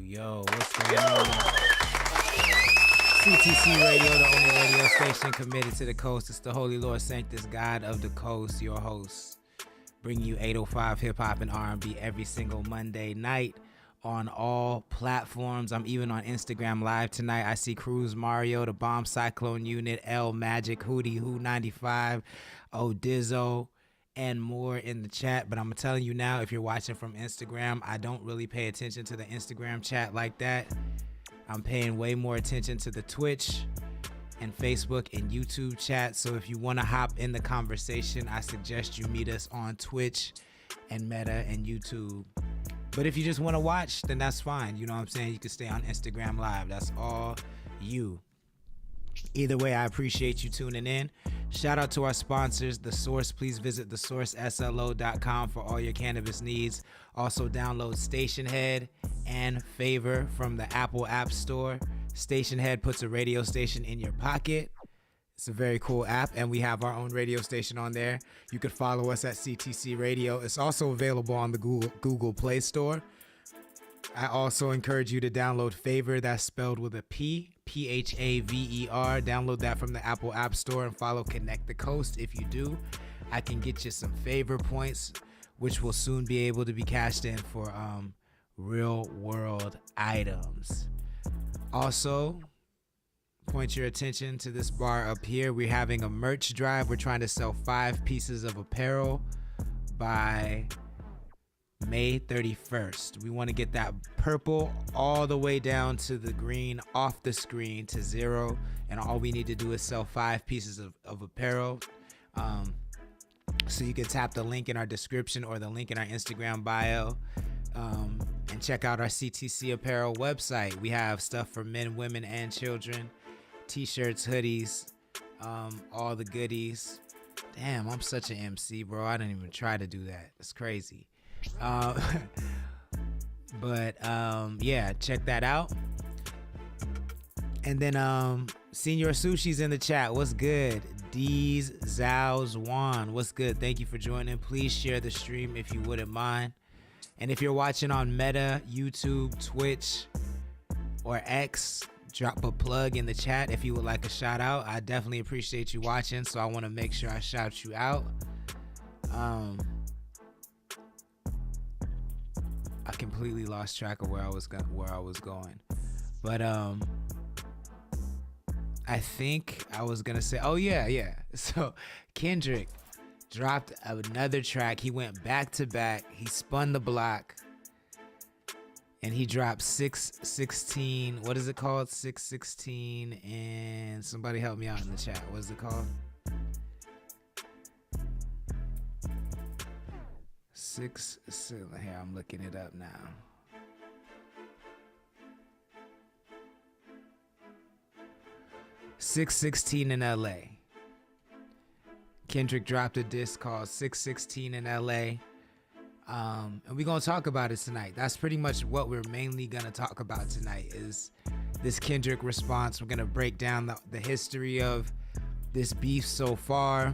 Yo, what's going on? CTC Radio, the only radio station committed to the coast. It's the Holy Lord Sanctus, God of the Coast, your host. Bring you 805 hip-hop and R&B every single Monday night on all platforms. I'm even on Instagram Live tonight. I see Cruz Mario, the Bomb Cyclone Unit, L Magic, Hootie Who 95, Dizzo, and more in the chat. But I'm telling you now, if you're watching from Instagram, I don't really pay attention to the Instagram chat like that. I'm paying way more attention to the Twitch and Facebook and YouTube chat. So if you want to hop in the conversation, I suggest you meet us on Twitch and Meta and YouTube. But if you just want to watch, then that's fine. You know what I'm saying? You can stay on Instagram Live. That's all you. Either way, I appreciate you tuning in. Shout out to our sponsors, The Source. Please visit thesourceslo.com for all your cannabis needs. Also download Station Head and Favor from the Apple App Store. Station Head puts a radio station in your pocket. It's a very cool app, and we have our own radio station on there. You could follow us at CTC Radio. It's also available on the Google Play Store. I also encourage you to download Favor. That's spelled with a P, P-H-A-V-E-R. Download that from the Apple App Store and follow Connect the Coast. If you do, I can get you some Favor points, which will soon be able to be cashed in for real world items. Also, point your attention to this bar up here. We're having a merch drive. We're trying to sell 5 pieces of apparel by May 31st. We want to get that purple all the way down to the green, off the screen to 0. And all we need to do is sell 5 pieces of apparel. So you can tap the link in our description or the link in our Instagram bio. And check out our CTC apparel website. We have stuff for men, women, and children. T-shirts, hoodies, all the goodies. Damn, I'm such an MC, bro. I didn't even try to do that. It's crazy. Yeah, check that out. And then Senior Sushi's in the chat. What's good? D's Zhao's Wan. What's good? Thank you for joining. Please share the stream if you wouldn't mind. And if you're watching on Meta, YouTube, Twitch, or X, drop a plug in the chat if you would like a shout out. I definitely appreciate you watching, so I want to make sure I shout you out. I completely lost track of where I was going, but I think I was gonna say, oh yeah. So Kendrick dropped another track. He went back to back. He spun the block. And he dropped 616. What is it called? 616. And somebody help me out in the chat. What is it called? 6. Here, I'm looking it up now. "616 in LA." Kendrick dropped a disc called 616 in LA. And we're going to talk about it tonight. That's pretty much what we're mainly going to talk about tonight is this Kendrick response. We're going to break down the history of this beef so far.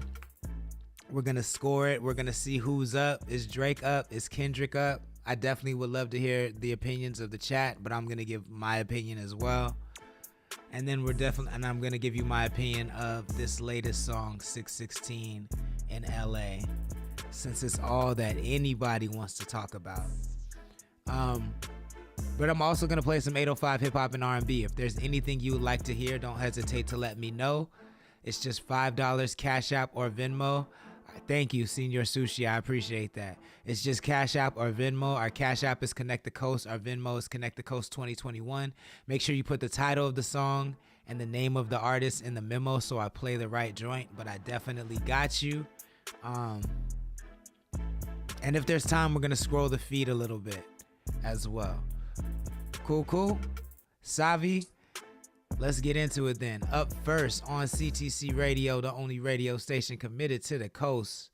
We're going to score it. We're going to see who's up. Is Drake up? Is Kendrick up? I definitely would love to hear the opinions of the chat, but I'm going to give my opinion as well. And then I'm going to give you my opinion of this latest song, 616 in LA. Since it's all that anybody wants to talk about. But I'm also going to play some 805 hip-hop and R&B. If there's anything you would like to hear, don't hesitate to let me know. It's just $5 Cash App or Venmo. Thank you, Senior Sushi. I appreciate that. It's just Cash App or Venmo. Our Cash App is Connect the Coast. Our Venmo is Connect the Coast 2021. Make sure you put the title of the song and the name of the artist in the memo so I play the right joint. But I definitely got you. And if there's time, we're going to scroll the feed a little bit as well. Cool. Savi, let's get into it then. Up first on CTC Radio, the only radio station committed to the coast.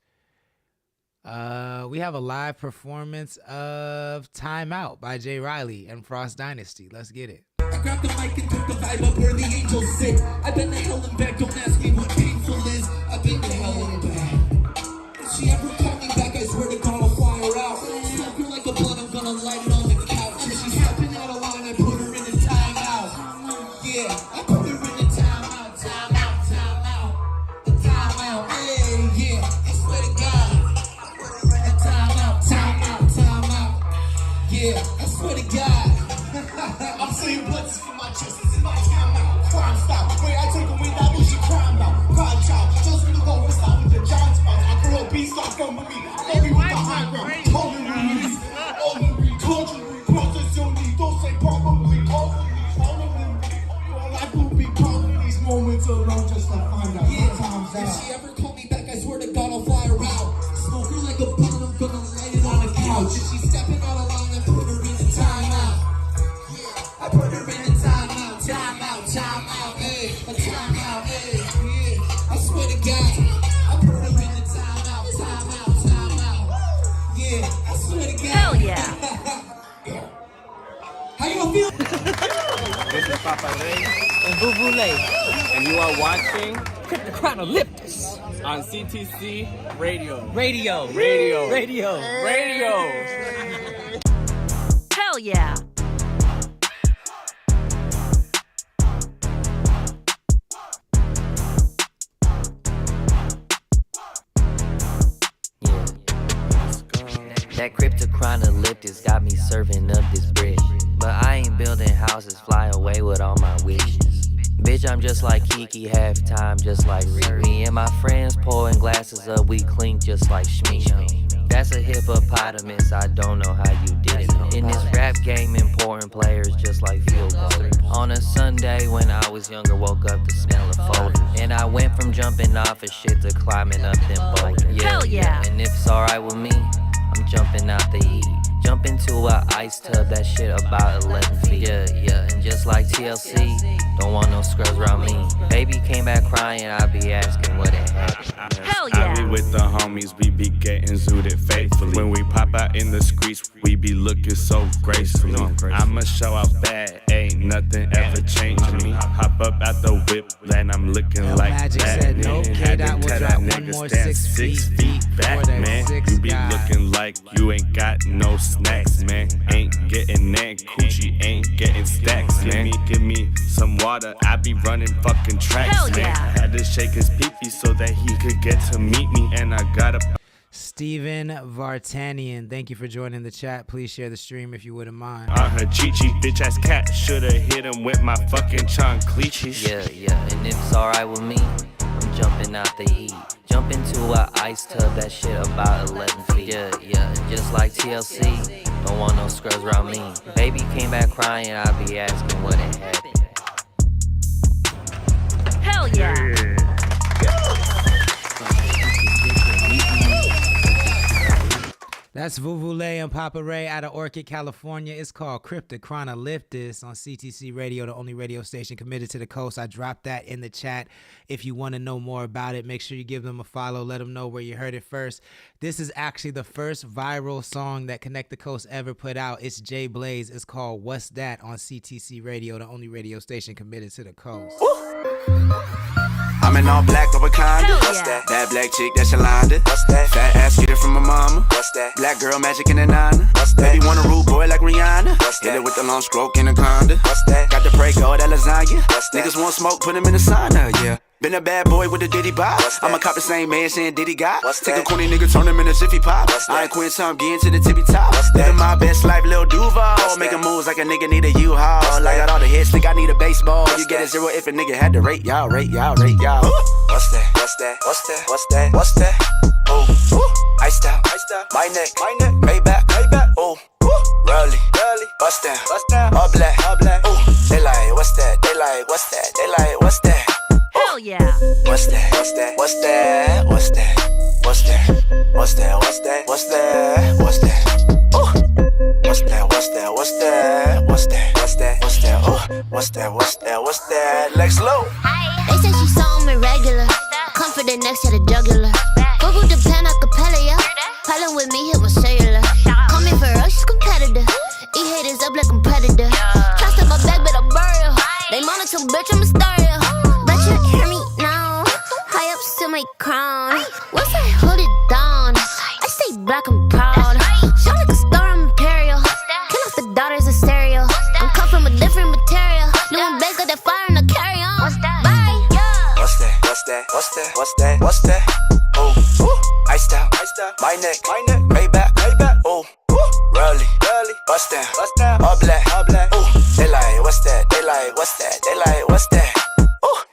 We have a live performance of Time Out by Jay Riley and Frost Dynasty. Let's get it. I grabbed the mic and took the vibe up where the angels sit. I've been to hell and back, don't ask me what painful is. I've been to hell and back. If she ever called me back, I swear to God I'll fly her out. Smoking like a blunt, I'm gonna light it on the couch. And she's stepping out of line, so long just to find out what time's out. If she ever call me back, I swear to God I'll fly her out. Smoke her like a blunt, I'm gonna light it on the couch. If she's stepping out of line, I put her in the timeout. Yeah, I put her in the timeout, timeout, timeout, ayy, a timeout, ayy, yeah. I swear to God, I put her in the timeout, timeout, timeout. Yeah, I swear to God. Hell yeah. How you gonna feel? This is Papa Ray, And Vuvule. and you are watching CONNECTTHECOAST. on CTC Radio. Radio. Radio. Radio. Radio. Hell yeah. That CONNECTTHECOAST got me serving up this bread. But I ain't building houses, fly away with all my wishes. Bitch, I'm just like Kiki, halftime, just like Riri. Me and my friends pouring glasses up, we clink just like Shmee. That's a hippopotamus, I don't know how you did it. In this rap game, important players just like field goals. On a Sunday when I was younger, woke up to smell of folders. And I went from jumping off of shit to climbing up them boulders. Hell yeah. And if it's alright with me, I'm jumping out the heat. Jump into a ice tub, that shit about 11 feet. Yeah, and just like TLC, don't want no scrubs around me. Baby came back crying, I be asking what it happened. Hell yeah. I be with the homies, we be getting zooted faithfully. When we pop out in the streets, we be looking so gracefully. I'ma show out bad, ain't nothing ever changing me. Hop up out the whip, then I'm looking El like Magic that. said no, Had to K-Dot will tell drop that one nigga more stand 6 feet back, for that man. 6 You be guy. looking like you ain't got no snacks, man. Ain't getting that coochie, ain't getting stacks, man. Give me some water, I be running fucking tracks, Hell man. yeah. Had to shake his pee-pee so that he could get to meet me, and I gotta. Steven Vartanian, thank you for joining the chat. Please share the stream if you wouldn't mind. On her Chi-Chi, bitch ass cat, shoulda hit him with my fucking chancleaches. Yeah, and if it's alright with me, I'm jumping out the heat. Jump into a ice tub, that shit about 11 feet. Yeah, and just like TLC, don't want no scrubs around me. Baby came back crying, I be asking what it happened. Hell yeah. That's Vuvule and Papa Ray out of Orchid, California. It's called CONNECTTHECOAST on CTC Radio, the only radio station committed to the coast. I dropped that in the chat. If you want to know more about it, make sure you give them a follow. Let them know where you heard it first. This is actually the first viral song that Connect the Coast ever put out. It's Jay Blaze. It's called What's That on CTC Radio, the only radio station committed to the coast. I'm in all black over Wakanda. Hell What's yeah. that? Bad black chick, that's Yolanda. What's that? Fat ass, get it from my mama. What's that? Black girl magic in the nana. What's that? Baby want a rude boy like Rihanna. What's that? Hit it with the long stroke in the conda. What's that? Got the Prego, that lasagna. What's that? Niggas want smoke, put him in the sauna, yeah. Been a bad boy with a Diddy bop. I'ma cop the same man saying Diddy got. Take a corny nigga, turn him in a Jiffy Pop. I ain't quitting, so I'm getting to the tippy top. Living my best life, Lil Duval. Making moves like a nigga need a U-Haul. I got all the hits, think I need a baseball. You get a zero if a nigga had to rate y'all, rate y'all, rate y'all. What's that? What's that? What's that? What's that? What's that? Oh, iced out, my neck, Maybach, oh, Raleigh, bust down, all black, oh, they like, what's that? They like, what's that? They like, what's that? Hell yeah. What's that? What's that? What's that? What's that? What's that? What's that? What's that? What's that? What's that? Oh, what's that? What's that? What's that? What's that? What's that? What's that? Oh, what's that? What's that? What's that? Lex Low. They say she saw him irregular. Confident next to the jugular. Google the pen acapella, yeah. Problem with me, hit with cellular. Call me ferocious competitor. Eat haters up like I'm predator. Trust in my back, but I'm burial. They monitor, bitch, I'm a stereo. Bet you hear me now. High ups to my crown. Once I hold it down, I stay black and proud. Shot like a star, I'm imperial. Kill off the daughters of stereo. I'm cut from a different material. Doing bass, got that fire and I carry on. Bye. What's that? What's that? What's that? What's that? What's that? Oh, iced out, my neck, Maybach, oh, Raleigh, bust down, all black, oh, they like, what's that? They like, what's that? They like, what's that? Oh,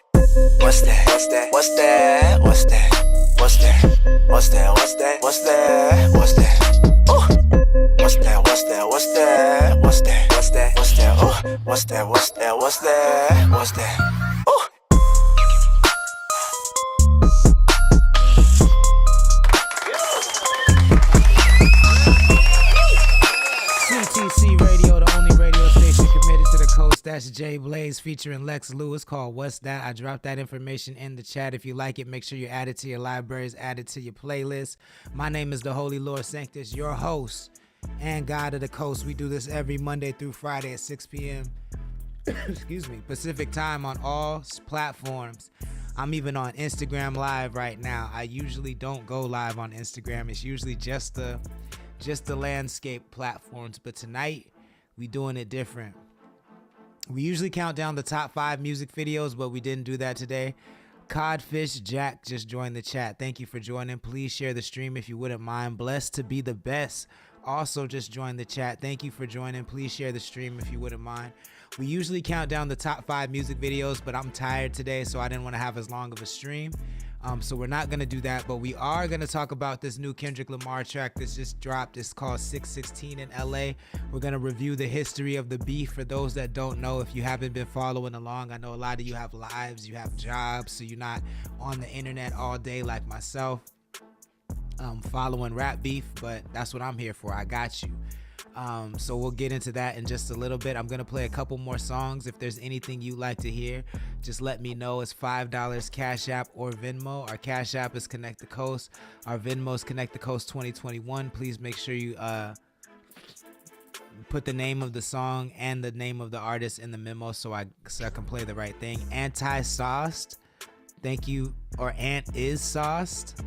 what's that? What's that? What's that? What's that? What's that? What's that? What's that? What's that? What's that? Oh, what's that? What's that? What's that? What's that? What's that? What's that? Oh, what's that? What's that? What's that? What's that? Oh. That's Jay Blaze featuring Lex Lewis called What's That? I dropped that information in the chat. If you like it, make sure you add it to your libraries, add it to your playlist. My name is the Holy Lord Sanctus, your host and God of the Coast. We do this every Monday through Friday at 6 p.m. excuse me, Pacific time on all platforms. I'm even on Instagram Live right now. I usually don't go live on Instagram. It's usually just the landscape platforms, but tonight we doing it different. We usually count down the top 5 music videos, but we didn't do that today. Codfish Jack just joined the chat. Thank you for joining. Please share the stream if you wouldn't mind. Blessed to be the best also just joined the chat. Thank you for joining. Please share the stream if you wouldn't mind. We usually count down the top 5 music videos, but I'm tired today, so I didn't want to have as long of a stream. So we're not going to do that, but we are going to talk about this new Kendrick Lamar track that's just dropped. It's called 616 in LA. We're going to review the history of the beef for those that don't know. If you haven't been following along, I know a lot of you have lives, you have jobs, so you're not on the internet all day like myself following rap beef, but that's what I'm here for. I got you. So we'll get into that in just a little bit. I'm going to play a couple more songs. If there's anything you'd like to hear, just let me know. It's $5 Cash App or Venmo. Our Cash App is Connect the Coast. Our Venmo is Connect the Coast 2021. Please make sure you put the name of the song and the name of the artist in the memo so I can play the right thing. Anti-Sauced. Thank you. Or Ant is Sauced.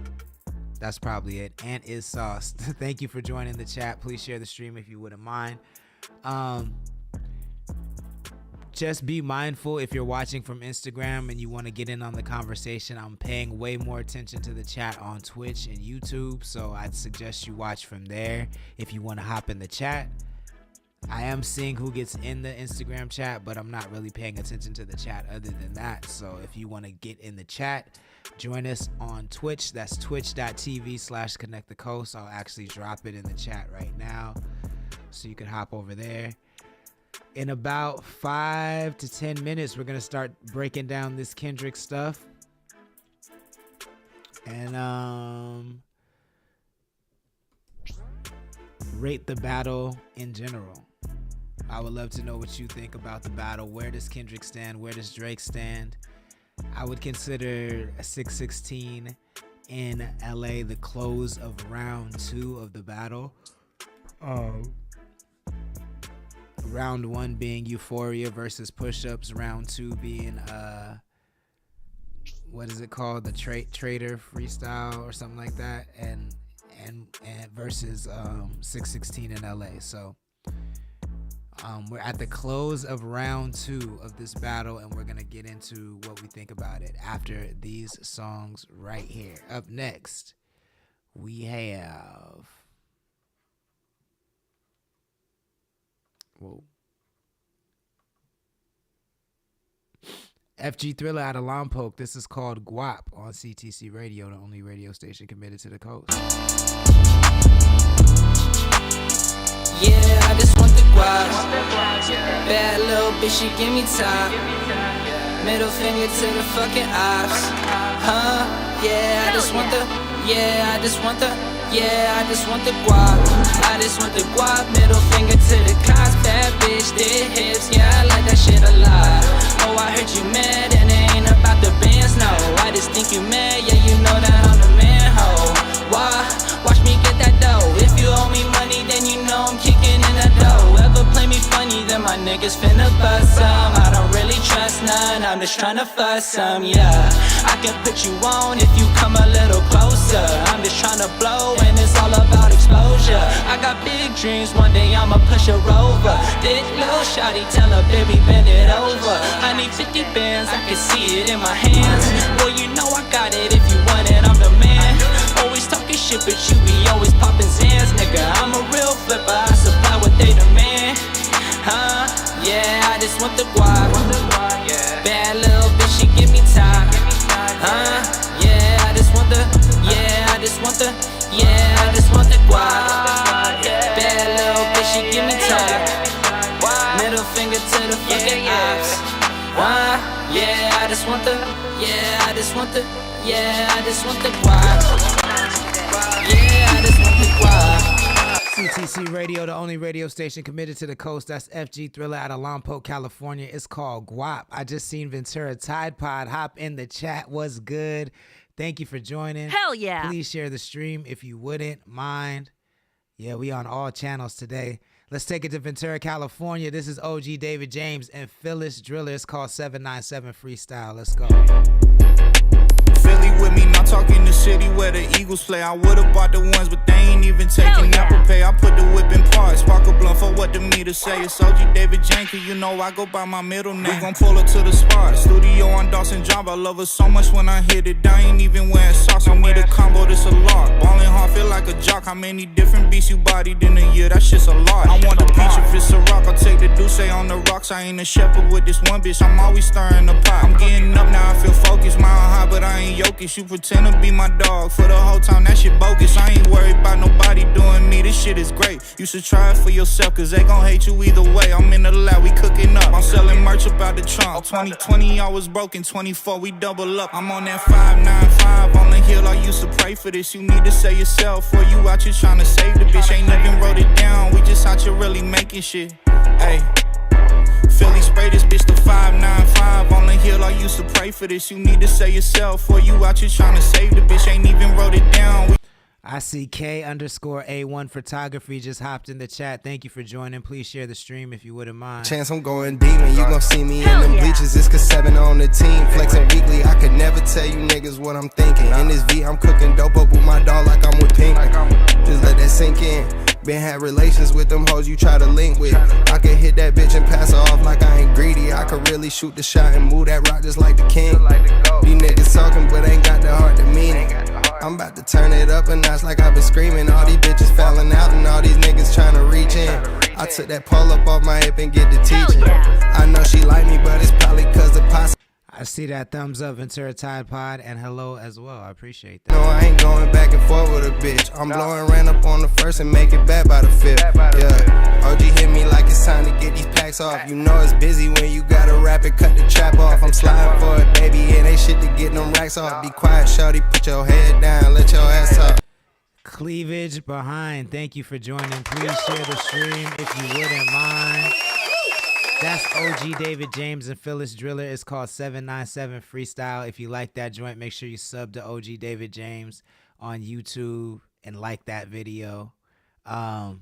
That's probably it. Ant is sauced. Thank you for joining the chat. Please share the stream if you wouldn't mind. Just be mindful if you're watching from Instagram and you want to get in on the conversation. I'm paying way more attention to the chat on Twitch and YouTube, so I'd suggest you watch from there if you want to hop in the chat. I am seeing who gets in the Instagram chat, but I'm not really paying attention to the chat other than that. So if you want to get in the chat, join us on Twitch. That's twitch.tv/ConnectTheCoast. I'll actually drop it in the chat right now so you can hop over there. In about 5 to 10 minutes, we're going to start breaking down this Kendrick stuff. And rate the battle in general. I would love to know what you think about the battle. Where does Kendrick stand? Where does Drake stand? I would consider a 616 in LA the close of round 2 of the battle. Round 1 being Euphoria versus Push-Ups. Round 2 being what is it called? The Trader Freestyle or something like that. And versus 616 in LA. So we're at the close of round 2 of this battle, and we're gonna get into what we think about it after these songs right here. Up next, we have FG Thriller out of Lompoc. This is called Guap on CTC Radio, the only radio station committed to the coast. Yeah, I just want the guap. Bad little bitch, she give me top. Middle finger to the fucking ops. Yeah, I just want the. Yeah, I just want the. Yeah, I just want the guap. I just want the guap. Middle finger to the cops. Bad bitch, dead hips. Yeah, I like that shit a lot. Oh, I heard you mad and it ain't about the bands, no. I just think you mad, yeah, you know that I'm the man, ho. Why? Watch me get that dough. If you owe me money, then you know I'm kicking in the dough. Ever play me funny, then my niggas finna bust some. I don't really trust none, I'm just tryna fuss some, yeah. I can put you on if you come a little closer. I'm just tryna blow and it's all about exposure. I got big dreams, one day I'ma push her over. Thick little shawty, tell her baby bend it over. I need 50 bands, I can see it in my hands. Well, you know I got it, if you want it, I'm the man. Always talking shit, but you be always popping Zans, nigga. I'm a real flipper, I supply what they demand. Yeah, I just want the guap. Bad little bitch, she give me top. Yeah, I just want the. Yeah, I just want the. Yeah, I just want the guap. Bad little bitch, she give me top. Middle finger to the fucking ops. Yeah, I just want the. Yeah, I just want the. Yeah, I just want the guap. Yeah, I just want the guap. CTC Radio, the only radio station committed to the coast. That's FG Thriller out of Lompoc, California. It's called Guap. I just seen Ventura Tide Pod hop in the chat. What's good? Thank you for joining. Hell yeah. Please share the stream if you wouldn't mind. Yeah, we on all channels today. Let's take it to Ventura, California. This is OG David James and Phyllis Driller. It's called 797 Freestyle. Let's go. Philly with me, not talking the city where the Eagles play. I would've bought the ones, but they ain't even taking Apple Pay. I put the whip in park, spark a blunt for what the meter say. It's OG David James, you know I go by my middle name. We gon' pull up to the spot, studio on Dawson Drive. I love her so much when I hit it. I ain't even wearing socks, I need a combo, this a lot. Ballin' hard, feel like a jock. How many different beats you bodied in a year? That shit's a lot. I want the beach if it's a rock, I'll take the Douce on the rocks. I ain't a shepherd with this one bitch, I'm always stirring the pot. I'm getting up now, I feel focused, mile high, but I ain't Jokic. You pretend to be my dog for the whole time, that shit bogus. I ain't worried about nobody doing me, this shit is great. You should try it for yourself, cause they gon' hate you either way. I'm in the lab, we cooking up, I'm selling merch about the trunk. 2020 I was broken, 24 we double up. I'm on that 595 on the hill, I used to pray for this. You need to say yourself, or you out here trying to save the bitch. Ain't even wrote it down, we just out here really making shit. Ayy, Philly spray this bitch to 595 on the hill, I used to pray for this. You need to say yourself, or you out here trying to save the bitch. Ain't even wrote it down. I see K_A1 Photography just hopped in the chat. Thank you for joining. Please share the stream if you wouldn't mind. Chance I'm going demon. You gon' see me in them bleachers. It's cause 7 on the team. Flexing weekly. I could never tell you niggas what I'm thinking. In this V, I'm cooking dope up with my dog like I'm with Pink. Just let that sink in. Been had relations with them hoes you try to link with. I could hit that bitch and pass her off like I ain't greedy. I could really shoot the shot and move that rock just like the king. These niggas talking but ain't got the heart to mean it. I'm about to turn it up a notch like I've been screaming. All these bitches falling out and all these niggas trying to reach in. I took that pole up off my hip and get the teaching. I know she like me but it's probably cause the posse. I see that thumbs up, Ventura Tide Pod, and hello as well. I appreciate that. No, I ain't going back and forth with a bitch. I'm blowing ran up on the first and make it back by the fifth. Yeah, OG hit me like it's time to get these packs off. You know it's busy when you gotta rap and cut the trap off. I'm sliding for it, baby, it ain't shit to get them racks off. Be quiet, shorty, put your head down, let your ass talk. Cleavage Behind, thank you for joining. Please share the stream if you wouldn't mind. That's OG David James and Phyllis Driller. It's called 797 Freestyle. If you like that joint, make sure you sub to OG David James on YouTube and like that video. We're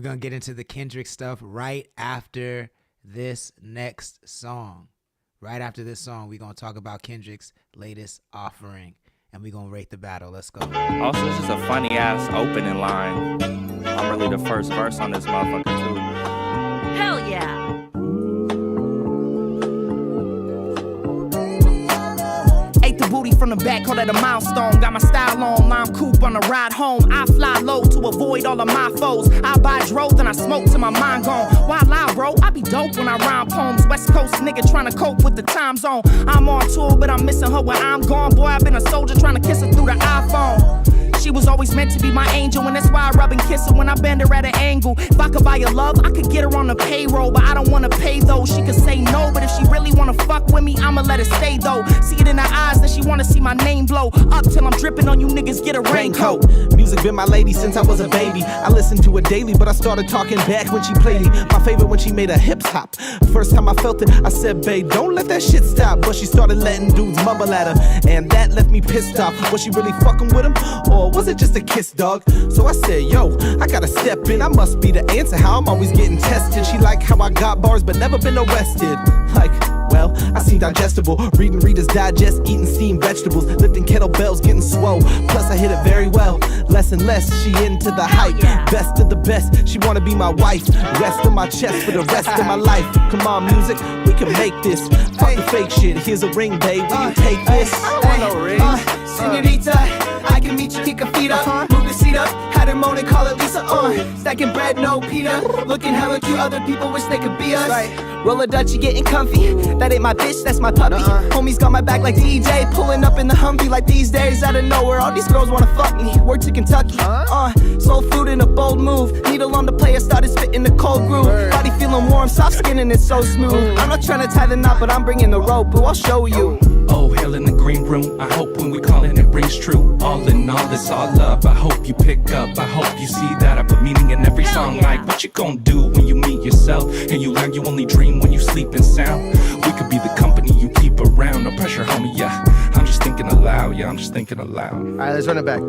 going to get into the Kendrick stuff right after this next song. Right after this song, we're going to talk about Kendrick's latest offering. And we're going to rate the battle. Let's go. Also, this is a funny-ass opening line. I'm really the first verse on this motherfucker, too. Hell yeah. Ate the booty from the back, call that a milestone. Got my style on, lime coupe on the ride home. I fly low to avoid all of my foes. I buy dro, then I smoke till my mind gone. Why lie, bro? I be dope when I rhyme poems. West Coast nigga trying to cope with the time zone. I'm on tour, but I'm missing her when I'm gone. Boy, I've been a soldier trying to kiss her through the iPhone. She was always meant to be my angel, and that's why I rub and kiss her when I bend her at an angle. If I could buy her love, I could get her on the payroll, but I don't wanna pay though. She could say no, but if she really wanna fuck with me, I'ma let her stay though. See it in her eyes that she wanna see my name blow up till I'm dripping on you niggas. Get a raincoat. Music been my lady since I was a baby. I listened to it daily, but I started talking back when she played it. My favorite when she made a hip hop. First time I felt it, I said, babe, don't let that shit stop. But she started letting dudes mumble at her, and that left me pissed off. Was she really fucking with him, or was it just a kiss, dog? So I said, yo, I gotta step in. I must be the answer, how I'm always getting tested. She like how I got bars but never been arrested. Like, well, I seem digestible. Reading Reader's Digest, eating steamed vegetables, lifting kettlebells, getting swole. Plus I hit it very well. Less and less, she into the hype. Best of the best, she wanna be my wife. Rest on my chest for the rest of my life. Come on, music, we can make this. Fuck the fake shit, here's a ring, babe. Will you take this? I don't want no ring. Senorita, I can meet you, kick her feet up, move the seat up, had her moan and call it Lisa, stacking bread, no Peter, looking hella cute, other people wish they could be us, roll a Dutch, you getting comfy, that ain't my bitch, that's my puppy, homies got my back like DJ, pulling up in the Humvee like these days, out of nowhere, all these girls wanna fuck me, word to Kentucky, soul food in a bold move, needle on the player, started spitting the cold groove, body feeling warm, soft skin and it's so smooth, I'm not trying to tie the knot, but I'm bringing the rope, boo, I'll show you. Oh, hell in the green room, I hope when we call in it rings true. All in all, it's all love. I hope you pick up, I hope you see that I put meaning in every song. Like what you gon' do when you meet yourself, and you learn you only dream when you sleep in sound. We could be the company you keep around. No pressure, homie, yeah. I'm just thinking aloud, yeah, I'm just thinking aloud. Alright, let's run it back.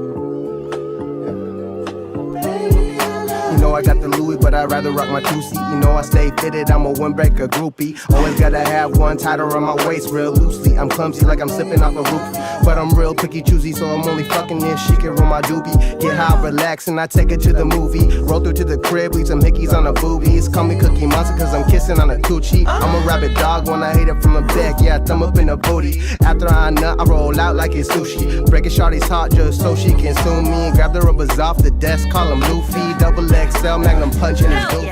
You know I got the Louis, but I'd rather rock my two-seat. You know I stay fitted, I'm a windbreaker groupie. Always gotta have one tied around my waist real loosely. I'm clumsy like I'm sipping off a roof, but I'm real picky choosy, so I'm only fucking if she can roll my doobie. Get high, relax, and I take her to the movie. Roll through to the crib, leave some hickeys on the boobies. Call me Cookie Monster cause I'm kissing on a coochie. I'm a rabid dog when I hate it from the back, yeah, I thumb up in the booty. After I nut, I roll out like it's sushi. Breaking shawty's heart just so she can sue me. Grab the rubbers off the desk, call him Luffy. Double XL, Magnum punch in his goof.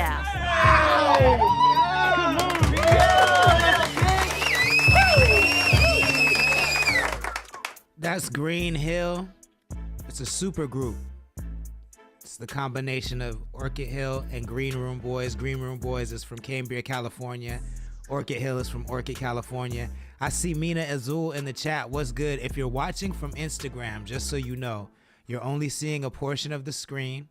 That's Green Hill. It's a super group. It's the combination of Orchid Hill and Green Room Boys. Green Room Boys is from Cambria, California. Orchid Hill is from Orchid, California. I see Mina Azul in the chat. What's good? If you're watching from Instagram, just so you know, you're only seeing a portion of the screen.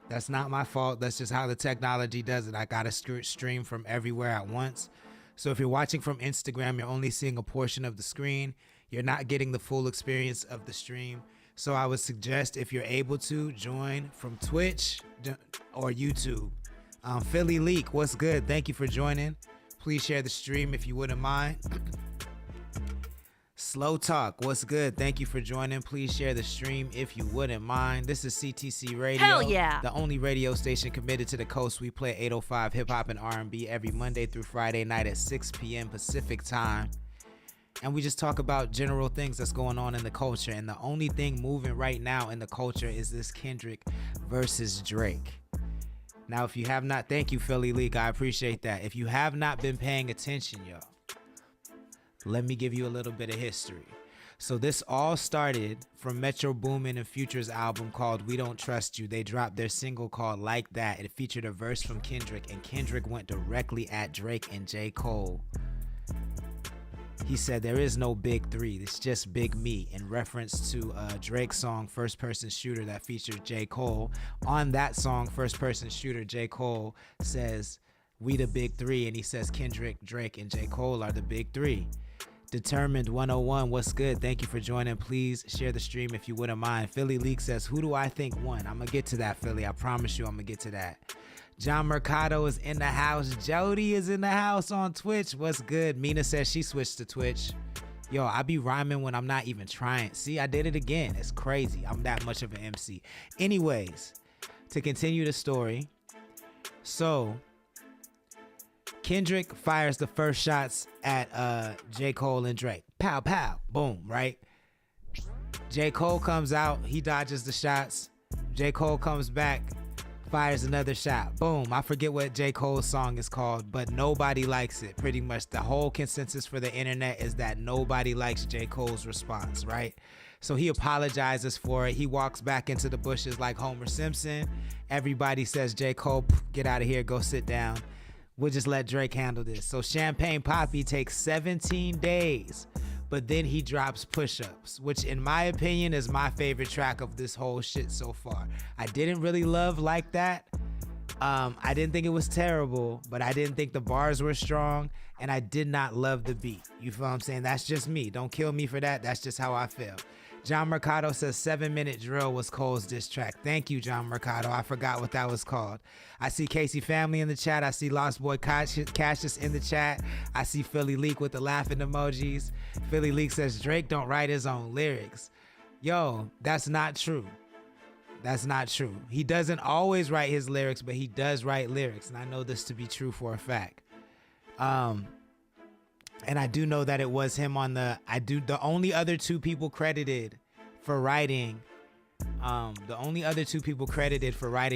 That's not my fault. That's just how the technology does it. I got to stream from everywhere at once. So if you're watching from Instagram, you're only seeing a portion of the screen. You're not getting the full experience of the stream. So I would suggest, if you're able to, join from Twitch or YouTube. Philly Leak, what's good? Thank you for joining. Please share the stream if you wouldn't mind. Slow Talk, what's good? Thank you for joining. Please share the stream if you wouldn't mind. This is CTC Radio. Hell yeah. The only radio station committed to the coast. We play 805 hip-hop and R&B every Monday through Friday night at 6 p.m. Pacific time. And we just talk about general things that's going on in the culture. And the only thing moving right now in the culture is this Kendrick versus Drake. Now, if you have not, thank you, Philly League. I appreciate that. If you have not been paying attention, y'all, let me give you a little bit of history. So this all started from Metro Boomin and Future's album called We Don't Trust You. They dropped their single called Like That. It featured a verse from Kendrick, and Kendrick went directly at Drake and J. Cole. He said, there is no big three, it's just big me, in reference to Drake's song First Person Shooter that featured J. Cole. On that song, First Person Shooter, J. Cole says, we the big three, and he says Kendrick, Drake, and J. Cole are the big three. Determined 101, what's good? Thank you for joining. Please share the stream if you wouldn't mind. Philly Leak says, who do I think won? I'm going to get to that, Philly. I promise you I'm going to get to that. John Mercado is in the house. Jody is in the house on Twitch. What's good? Mina says she switched to Twitch. Yo, I be rhyming when I'm not even trying. See, I did it again. It's crazy. I'm that much of an MC. Anyways, to continue the story. So, Kendrick fires the first shots at J. Cole and Drake. Pow, pow, boom, right? J. Cole comes out. He dodges the shots. J. Cole comes back, fires another shot. Boom. I forget what J. Cole's song is called, but nobody likes it. Pretty much the whole consensus for the internet is that nobody likes J. Cole's response, right? So he apologizes for it. He walks back into the bushes like Homer Simpson. Everybody says, J. Cole, get out of here. Go sit down. We'll just let Drake handle this. So Champagne Papi takes 17 days, but then he drops Push-Ups, which in my opinion is my favorite track of this whole shit so far. I didn't really love Like That. I didn't think it was terrible, but I didn't think the bars were strong, and I did not love the beat. You feel what I'm saying? That's just me. Don't kill me for that. That's just how I feel. John Mercado says 7-Minute Drill was Cole's diss track. Thank you, John Mercado. I forgot what that was called. I see Casey Family in the chat. I see Lost Boy Cassius in the chat. I see Philly Leak with the laughing emojis. Philly Leak says Drake don't write his own lyrics. Yo, that's not true. That's not true. He doesn't always write his lyrics, but he does write lyrics, and I know this to be true for a fact. And I do know that it was him on the only other two people credited for writing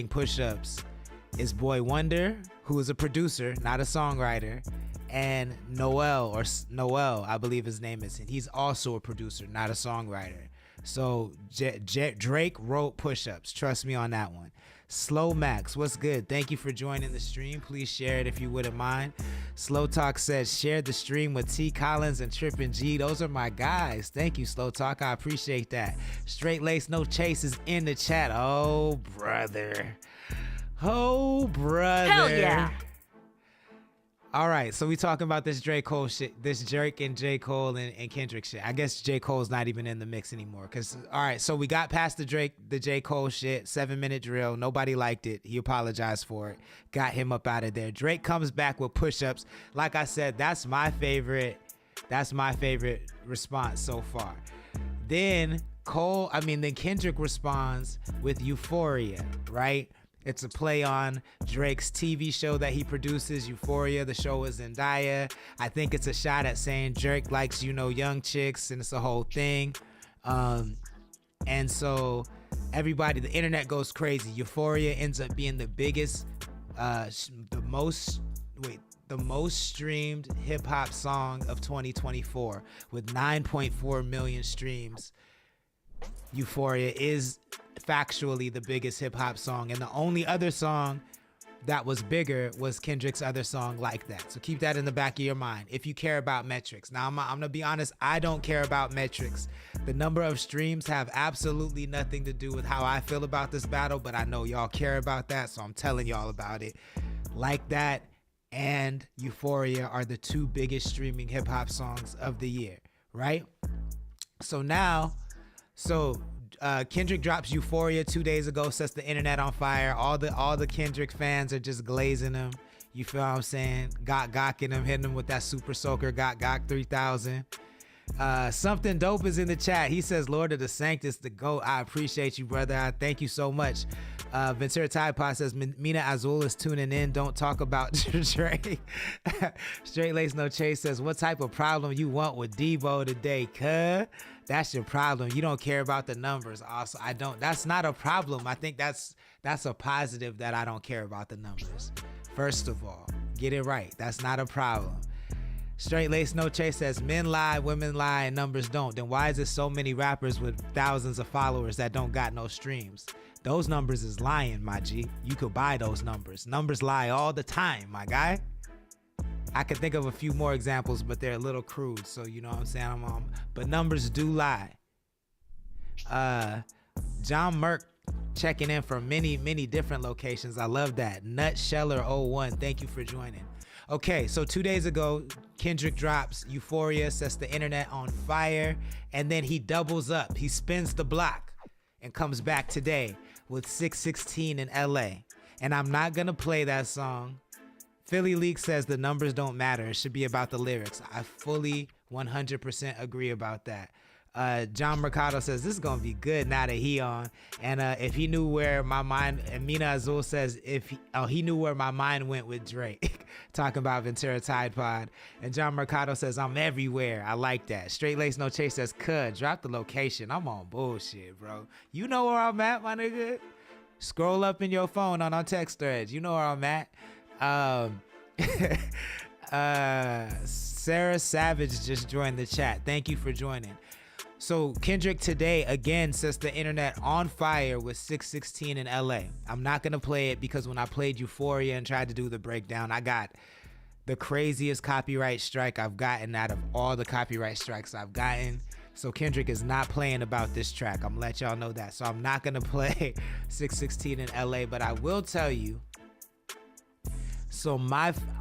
Push-Ups is Boy Wonder, who is a producer, not a songwriter, and Noel, I believe his name is, and he's also a producer, not a songwriter. So Drake wrote Push-Ups. Trust me on that one. Slow Max, what's good? Thank you for joining the stream. Please share it if you wouldn't mind. Slow Talk says, share the stream with T. Collins and Trippin' G. Those are my guys. Thank you, Slow Talk. I appreciate that. Straight Lace No Chase is in the chat. Oh, brother. Oh, brother. Hell yeah. All right, so we talking about this J. Cole shit, this Drake and J. Cole and Kendrick shit. I guess J. Cole's not even in the mix anymore. Cause all right, so we got past the J. Cole shit, 7-minute drill. Nobody liked it. He apologized for it. Got him up out of there. Drake comes back with push-ups. Like I said, that's my favorite. That's my favorite response so far. Then Kendrick responds with Euphoria, right? It's a play on Drake's TV show that he produces, Euphoria. The show is Zendaya. I think it's a shot at saying Drake likes, young chicks, and it's a whole thing. And so everybody, the internet goes crazy. Euphoria ends up being the biggest, the most streamed hip hop song of 2024 with 9.4 million streams. Euphoria is factually the biggest hip hop song, and the only other song that was bigger was Kendrick's other song, Like That. So keep that in the back of your mind if you care about metrics. Now I'm gonna be honest, I don't care about metrics. The number of streams have absolutely nothing to do with how I feel about this battle, but I know y'all care about that, so I'm telling y'all about it. Like That and Euphoria are the two biggest streaming hip hop songs of the year, right? So Kendrick drops Euphoria 2 days ago, sets the internet on fire. All the Kendrick fans are just glazing him. You feel what I'm saying? Gawking him, hitting him with that Super Soaker, Gawk 3000. Something dope is in the chat. He says, Lord of the Sanctus, the GOAT. I appreciate you, brother. I thank you so much. Ventura Tide Pod says, Mina Azul is tuning in. Don't talk about Drake. Straight Lace No Chase says, what type of problem you want with Debo today, cuh? That's your problem. You don't care about the numbers. Also, I don't. That's not a problem. I think that's a positive that I don't care about the numbers. First of all, get it right. That's not a problem. Straight Lace No Chase says, men lie, women lie, and numbers don't. Then why is there so many rappers with thousands of followers that don't got no streams? Those numbers is lying, my G. You could buy those numbers. Numbers lie all the time, my guy. I can think of a few more examples, but they're a little crude, so you know what I'm saying? But numbers do lie. John Merck checking in from many, many different locations. I love that. Nutscheller01, thank you for joining. Okay, so 2 days ago, Kendrick drops Euphoria, sets the internet on fire, and then he doubles up. He spins the block and comes back today with 616 in LA. And I'm not gonna play that song. Philly Leak says the numbers don't matter. It should be about the lyrics. I fully 100% agree about that. John Mercado says this is gonna be good now that he on. And if he knew where my mind, and Mina Azul says he knew where my mind went with Drake. Talking about Ventura Tide Pod. And John Mercado says I'm everywhere. I like that. Straight Lace No Chase says drop the location. I'm on bullshit, bro. You know where I'm at, my nigga. Scroll up in your phone on our text threads. You know where I'm at. Sarah Savage just joined the chat. Thank you for joining. So Kendrick today again sets the internet on fire with 616 in LA. I'm not gonna play it because when I played Euphoria and tried to do the breakdown, I got the craziest copyright strike I've gotten out of all the copyright strikes I've gotten. So Kendrick is not playing about this track. I'm gonna let y'all know that. So I'm not gonna play 616 in LA, but I will tell you. So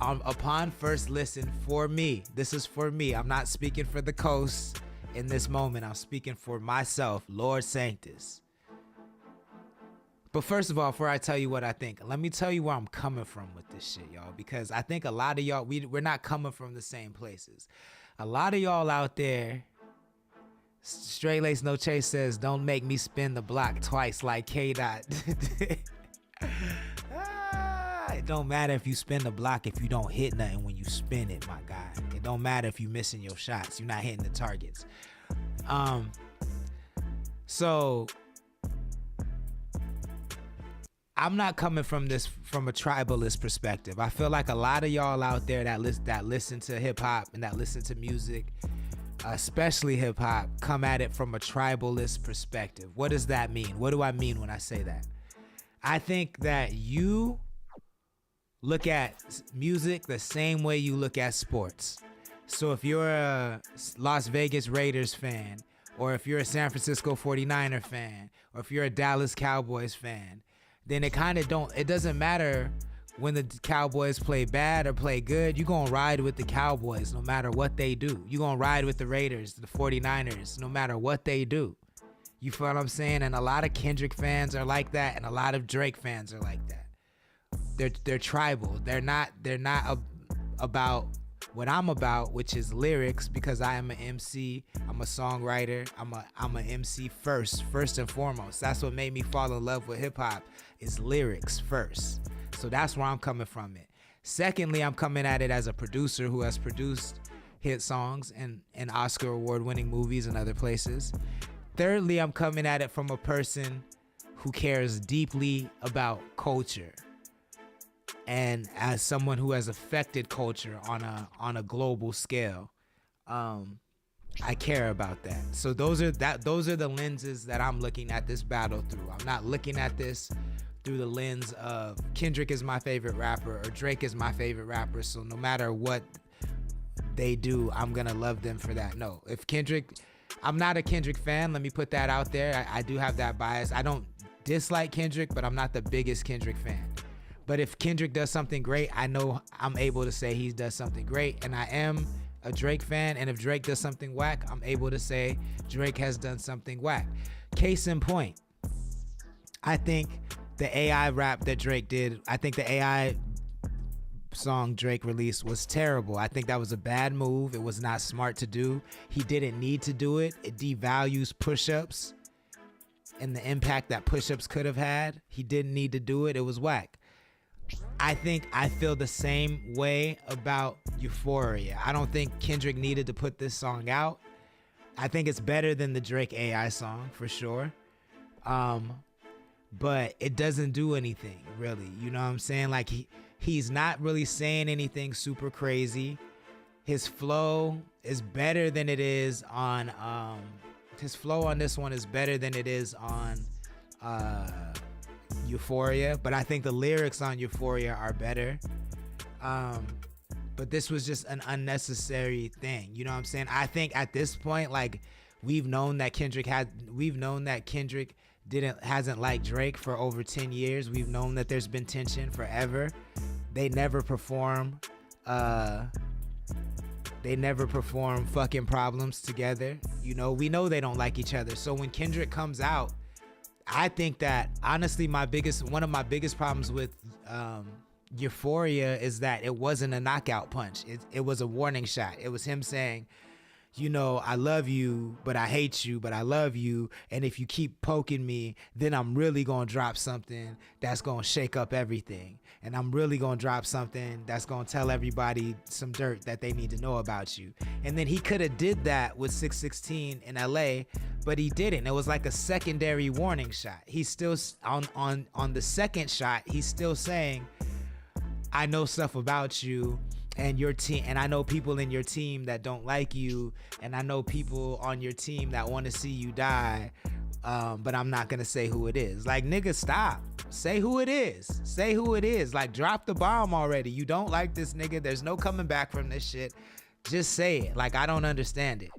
upon first listen, for me, this is for me. I'm not speaking for the coast in this moment. I'm speaking for myself, Lord Sanctus. But first of all, before I tell you what I think, let me tell you where I'm coming from with this shit, y'all. Because I think a lot of y'all, we're not coming from the same places. A lot of y'all out there, Straight Lace No Chase says, don't make me spin the block twice like K-Dot. It don't matter if you spin the block if you don't hit nothing when you spin it, my guy. It don't matter if you missing your shots. You're not hitting the targets. So I'm not coming from a tribalist perspective. I feel like a lot of y'all out there that listen to hip hop and that listen to music, especially hip hop, come at it from a tribalist perspective. What does that mean? What do I mean when I say that? I think that you look at music the same way you look at sports. So if you're a Las Vegas Raiders fan, or if you're a San Francisco 49er fan, or if you're a Dallas Cowboys fan, then it doesn't matter when the Cowboys play bad or play good. You're going to ride with the Cowboys no matter what they do. You're going to ride with the Raiders, the 49ers, no matter what they do. You feel what I'm saying? And a lot of Kendrick fans are like that, and a lot of Drake fans are like that. They're tribal. They're not about what I'm about, which is lyrics, because I am an MC. I'm a songwriter. I'm an MC first and foremost. That's what made me fall in love with hip hop, is lyrics first. So that's where I'm coming from it. Secondly, I'm coming at it as a producer who has produced hit songs and Oscar award winning movies and other places. Thirdly, I'm coming at it from a person who cares deeply about culture, and as someone who has affected culture on a global scale. I care about that. So those are the lenses that I'm looking at this battle through. I'm not looking at this through the lens of Kendrick is my favorite rapper or Drake is my favorite rapper, so no matter what they do, I'm gonna love them for that. No, if Kendrick, I'm not a Kendrick fan, let me put that out there. I do have that bias. I don't dislike Kendrick, but I'm not the biggest Kendrick fan. But if Kendrick does something great, I know I'm able to say he does something great. And I am a Drake fan, and if Drake does something whack, I'm able to say Drake has done something whack. Case in point, I think the AI rap that Drake did, I think the AI song Drake released was terrible. I think that was a bad move. It was not smart to do. He didn't need to do it. It devalues push-ups and the impact that push-ups could have had. He didn't need to do it. It was whack. I think I feel the same way about Euphoria. I don't think Kendrick needed to put this song out. I think it's better than the Drake AI song for sure. But it doesn't do anything really. You know what I'm saying? Like he's not really saying anything super crazy. His flow is better than it is on his flow on this one is better than it is on Euphoria, but I think the lyrics on Euphoria are better. But this was just an unnecessary thing. You know what I'm saying? I think at this point, like we've known that Kendrick hasn't liked Drake for over 10 years. We've known that there's been tension forever. They never perform fucking Problems together. You know, we know they don't like each other. So when Kendrick comes out, I think that honestly one of my biggest problems with Euphoria is that it wasn't a knockout punch. It was a warning shot. It was him saying, you know, I love you, but I hate you, but I love you. And if you keep poking me, then I'm really going to drop something that's going to shake up everything. And I'm really going to drop something that's going to tell everybody some dirt that they need to know about you. And then he could have did that with 616 in LA, but he didn't. It was like a secondary warning shot. He's still on the second shot. He's still saying, I know stuff about you and your team, and I know people in your team that don't like you, and I know people on your team that want to see you die, but I'm not gonna say who it is. Like, nigga, stop. Say who it is. Say who it is. Like, drop the bomb already. You don't like this nigga. There's no coming back from this shit. Just say it. Like, I don't understand it.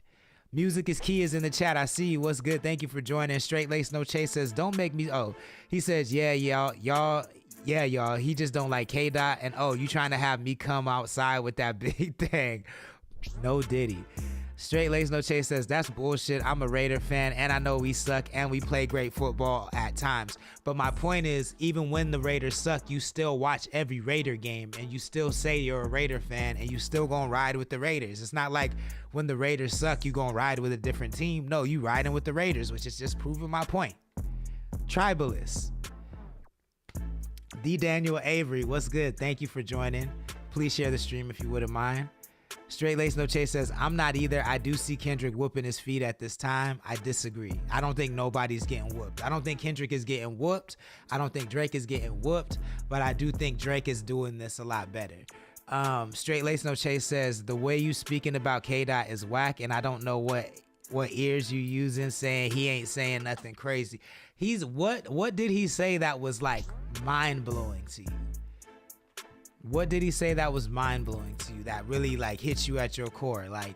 Music is Key is in the chat. I see you. What's good? Thank you for joining. Straight Lace No Chase says, don't make me. Oh, he says, yeah, y'all. He just don't like K-Dot. And oh, you trying to have me come outside with that big thing. No Diddy. Straight Lace No Chase says, that's bullshit. I'm a Raider fan and I know we suck and we play great football at times. But my point is, even when the Raiders suck, you still watch every Raider game and you still say you're a Raider fan and you still gonna ride with the Raiders. It's not like when the Raiders suck, you gonna ride with a different team. No, you riding with the Raiders, which is just proving my point. Tribalist. The Daniel Avery, what's good? Thank you for joining. Please share the stream if you wouldn't mind. Straight Lace No Chase says, I'm not either. I do see Kendrick whooping his feet at this time. I disagree. I don't think nobody's getting whooped. I don't think Kendrick is getting whooped. I don't think Drake is getting whooped, but I do think Drake is doing this a lot better. Straight Lace No Chase says, the way you speaking about K-Dot is whack, and I don't know what ears you using saying he ain't saying nothing crazy. What did he say that was like mind-blowing to you? What did he say that was mind-blowing to you, that really like hits you at your core? Like,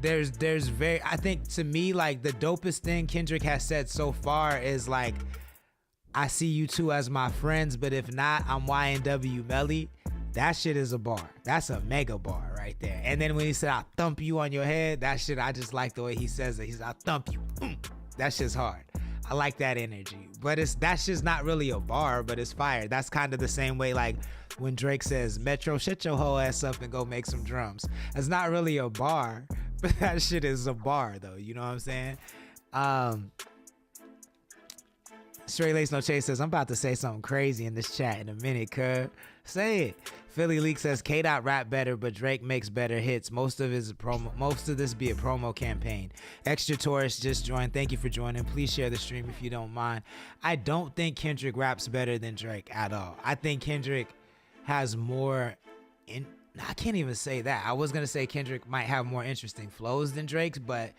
there's very, I think to me, like the dopest thing Kendrick has said so far is like, I see you two as my friends, but if not, I'm YNW Melly. That shit is a bar. That's a mega bar right there. And then when he said, I'll thump you on your head, that shit, I just like the way he says it. He said, I'll thump you. That shit's hard. I like that energy. But that's just not really a bar, but it's fire. That's kind of the same way like when Drake says, Metro, shut your whole ass up and go make some drums. It's not really a bar, but that shit is a bar though. You know what I'm saying? Straight Lace No Chase says, I'm about to say something crazy in this chat in a minute, cuz. Say it. Philly Leak says, K-Dot rap better, but Drake makes better hits. Most of this be a promo campaign. Extra Tourist just joined. Thank you for joining. Please share the stream if you don't mind. I don't think Kendrick raps better than Drake at all. I think Kendrick has more I can't even say that. I was gonna say Kendrick might have more interesting flows than Drake's, but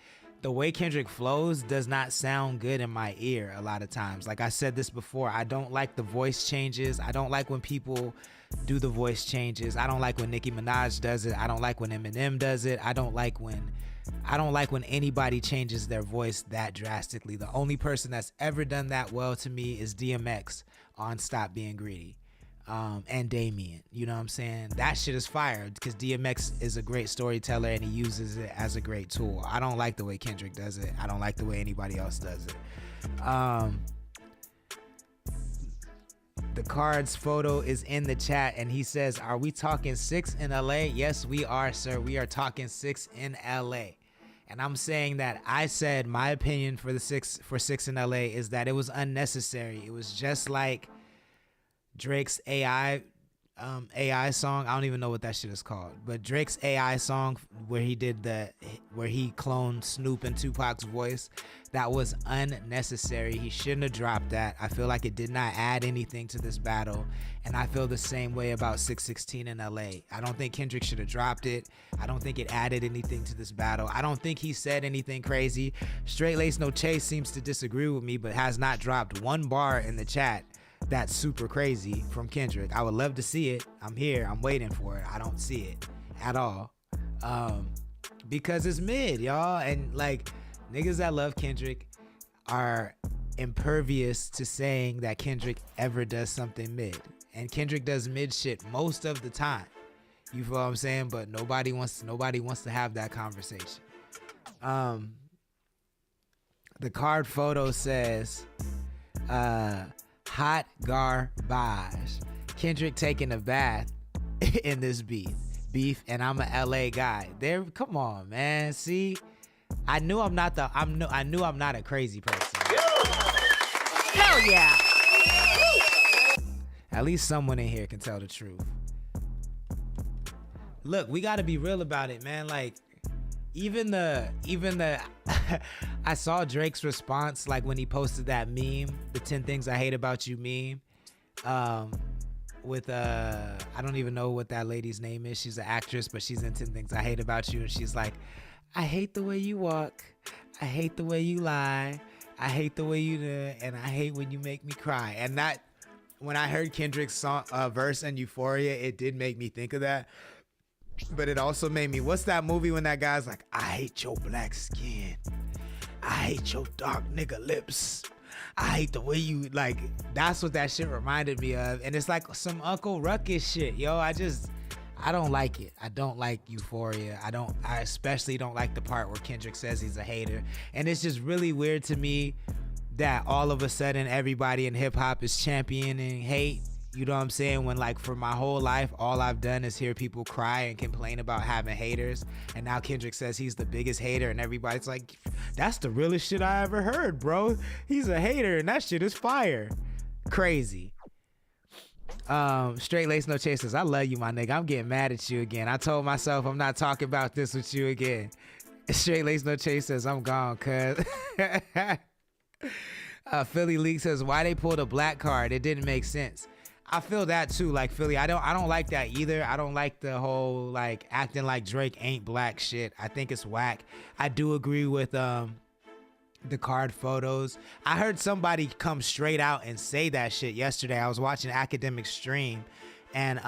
the way Kendrick flows does not sound good in my ear a lot of times. Like I said this before, I don't like the voice changes. I don't like when people do the voice changes. I don't like when Nicki Minaj does it. I don't like when Eminem does it. I don't like when anybody changes their voice that drastically. The only person that's ever done that well to me is DMX on Stop Being Greedy. And Damien, you know what I'm saying? That shit is fire because DMX is a great storyteller and he uses it as a great tool. I don't like the way Kendrick does it. I don't like the way anybody else does it. The Cards photo is in the chat and he says, are we talking 6 in LA? Yes, we are, sir. We are talking 6 in LA. And I'm saying that I said my opinion for 6 in LA is that it was unnecessary. It was just like Drake's AI song. I don't even know what that shit is called, but Drake's AI song where he cloned Snoop and Tupac's voice, that was unnecessary. He shouldn't have dropped that. I feel like it did not add anything to this battle, and I feel the same way about 616 in LA. I don't think Kendrick should have dropped it. I don't think it added anything to this battle. I don't think he said anything crazy. Straight Lace No Chase seems to disagree with me, but has not dropped one bar in the chat that's super crazy from Kendrick. I would love to see it. I'm here. I'm waiting for it. I don't see it at all. Because it's mid, y'all. And like niggas that love Kendrick are impervious to saying that Kendrick ever does something mid. And Kendrick does mid shit most of the time. You feel what I'm saying? But nobody wants to have that conversation. The card photo says, hot garbage. Kendrick taking a bath in this beef, and I'm a LA guy. There, come on, man. See, I knew I'm not a crazy person. Hell yeah. At least someone in here can tell the truth. Look, we got to be real about it, man. Like, even the I saw Drake's response, like when he posted that meme, the 10 things I hate about you meme, with I don't even know what that lady's name is. She's an actress, but she's in 10 things I hate about you, and she's like, I hate the way you walk, I hate the way you lie, I hate the way you do, and I hate when you make me cry. And that, when I heard Kendrick's song, verse in Euphoria, it did make me think of that. But it also made me, what's that movie when that guy's like, I hate your black skin, I hate your dark nigga lips, I hate the way you, like, that's what that shit reminded me of. And it's like some Uncle Ruckus shit, yo. I don't like it. I don't like Euphoria. I especially don't like the part where Kendrick says he's a hater. And it's just really weird to me that all of a sudden everybody in hip hop is championing hate. You know what I'm saying? When, like, for my whole life, all I've done is hear people cry and complain about having haters. And now Kendrick says he's the biggest hater, and everybody's like, that's the realest shit I ever heard, bro. He's a hater, and that shit is fire. Crazy. Straight Lace No Chasers, I love you, my nigga. I'm getting mad at you again. I told myself I'm not talking about this with you again. Straight Lace No Chasers, I'm gone, cuz. Philly League says, why they pulled a black card? It didn't make sense. I feel that too, like Philly. I don't like that either. I don't like the whole like acting like Drake ain't black shit. I think it's whack. I do agree with the card photos. I heard somebody come straight out and say that shit yesterday. I was watching Academic Stream, and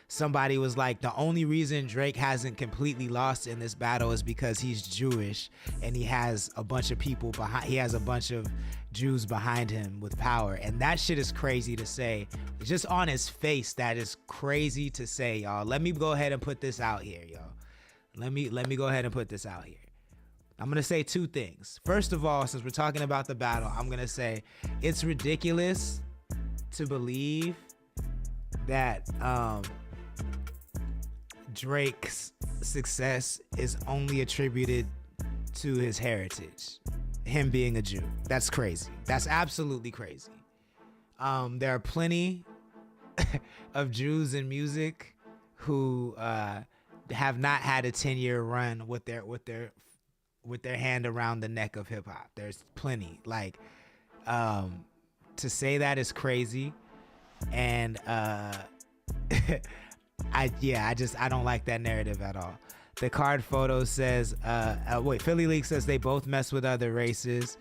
somebody was like, the only reason Drake hasn't completely lost in this battle is because he's Jewish and he has a bunch of people behind. He has a bunch of Jews behind him with power, and that shit is crazy to say. Just on his face, that is crazy to say, y'all. Let me go ahead and put this out here, y'all. Let me go ahead and put this out here. I'm gonna say two things. First of all, since we're talking about the battle, I'm gonna say it's ridiculous to believe that Drake's success is only attributed to his heritage, him being a Jew. That's crazy. That's absolutely crazy. There are plenty of Jews in music who have not had a 10-year run with their hand around the neck of hip hop. There's plenty. Like, to say that is crazy, and I don't like that narrative at all. The card photo says, Philly League says they both mess with other races.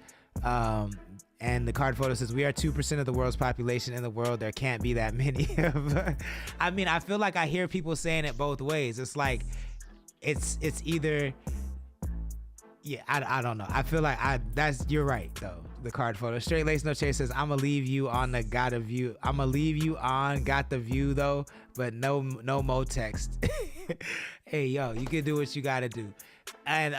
And the card photo says, we are 2% of the world's population in the world. There can't be that many of. I mean, I feel like I hear people saying it both ways. It's like, it's either, yeah, I don't know. I feel like you're right though. The card photo. Straight Lace No Chase says, I'ma leave you on the got the view. I'ma leave you on got the view though, but no mo text. Hey yo, you can do what you gotta do. And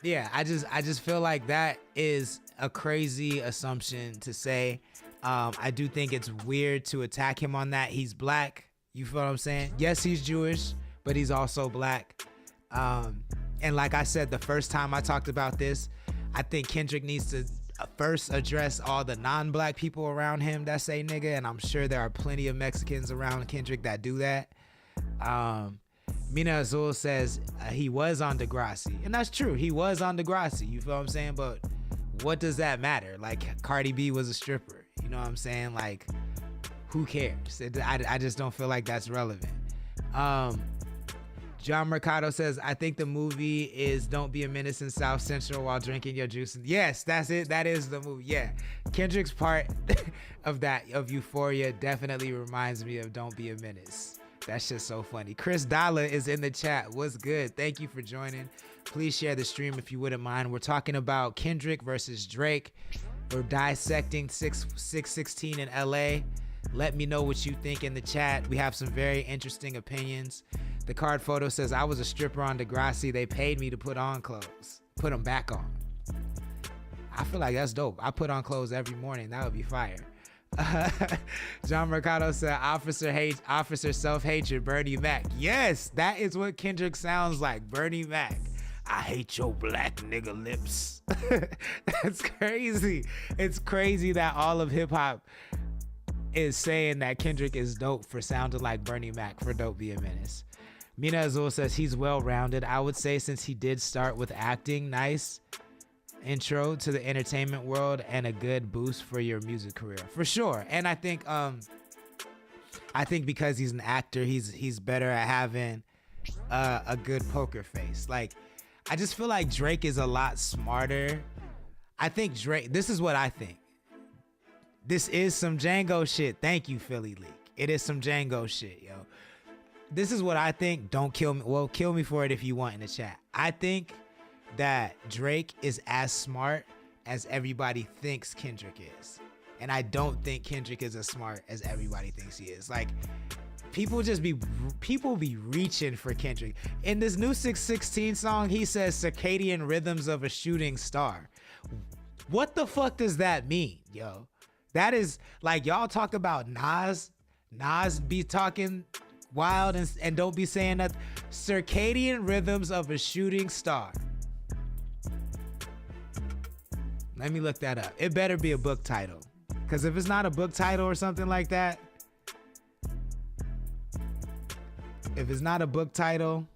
yeah, I just feel like that is a crazy assumption to say. I do think it's weird to attack him on that. He's black. You feel what I'm saying? Yes, he's Jewish, but he's also black. And like I said, the first time I talked about this, I think Kendrick needs to first address all the non-black people around him that say nigga, and I'm sure there are plenty of Mexicans around Kendrick that do that. Mina Azul says he was on Degrassi, and that's true. He was on Degrassi. You feel what I'm saying? But what does that matter? Like, Cardi B was a stripper. You know what I'm saying? Like, who cares? I just don't feel like that's relevant. John Mercado says, I think the movie is Don't Be a Menace in South Central while drinking your juice. Yes, that's it. That is the movie. Yeah. Kendrick's part of Euphoria definitely reminds me of Don't Be a Menace. That's just so funny. Chris Dalla is in the chat. What's good? Thank you for joining. Please share the stream if you wouldn't mind. We're talking about Kendrick versus Drake. We're dissecting 616 in LA. Let me know what you think in the chat. We have some very interesting opinions. The card photo says, I was a stripper on Degrassi. They paid me to put on clothes. Put them back on. I feel like that's dope. I put on clothes every morning. That would be fire. John Mercado said, officer self-hatred, Bernie Mac. Yes, that is what Kendrick sounds like. Bernie Mac. I hate your black nigga lips. That's crazy. It's crazy that all of hip hop is saying that Kendrick is dope for sounding like Bernie Mac for Don't Be a Menace. Mina Azul says he's well-rounded. I would say since he did start with acting, nice intro to the entertainment world and a good boost for your music career. For sure. And I think because he's an actor, he's better at having a good poker face. Like, I just feel like Drake is a lot smarter. I think Drake, this is what I think. This is some Django shit. Thank you, Philly League. It is some Django shit, yo. This is what I think. Don't kill me. Well, kill me for it if you want in the chat. I think that Drake is as smart as everybody thinks Kendrick is. And I don't think Kendrick is as smart as everybody thinks he is. Like, people be reaching for Kendrick. In this new 616 song, he says circadian rhythms of a shooting star. What the fuck does that mean, yo? That is like, y'all talk about Nas be talking wild and don't be saying that. Circadian rhythms of a shooting star. Let me look that up. It better be a book title, because if it's not a book title or something like that, if it's not a book title,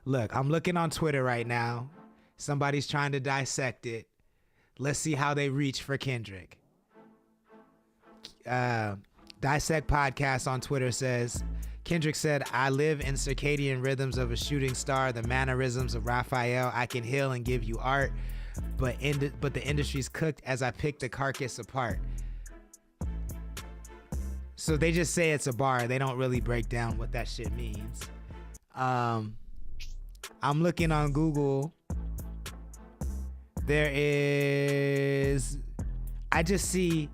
look, I'm looking on Twitter right now. Somebody's trying to dissect it. Let's see how they reach for Kendrick. Dissect Podcast on Twitter says Kendrick said, I live in circadian rhythms of a shooting star, the mannerisms of Raphael. I can heal and give you art, but the industry's cooked as I pick the carcass apart. So they just say it's a bar. They don't really break down what that shit means. I'm looking on Google. I just see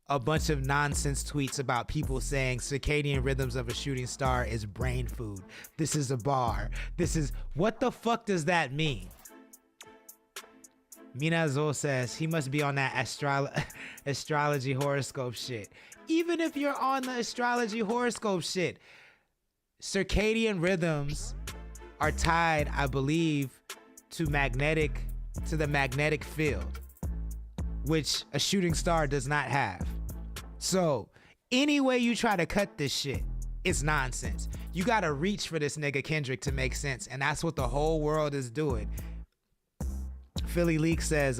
a bunch of nonsense tweets about people saying circadian rhythms of a shooting star is brain food. This is a bar. What the fuck does that mean? Mina Azul says he must be on that astrology horoscope shit. Even if you're on the astrology horoscope shit, circadian rhythms are tied, I believe, to the magnetic field, which a shooting star does not have. So any way you try to cut this shit, it's nonsense. You gotta reach for this nigga Kendrick to make sense, and that's what the whole world is doing. Philly Leak says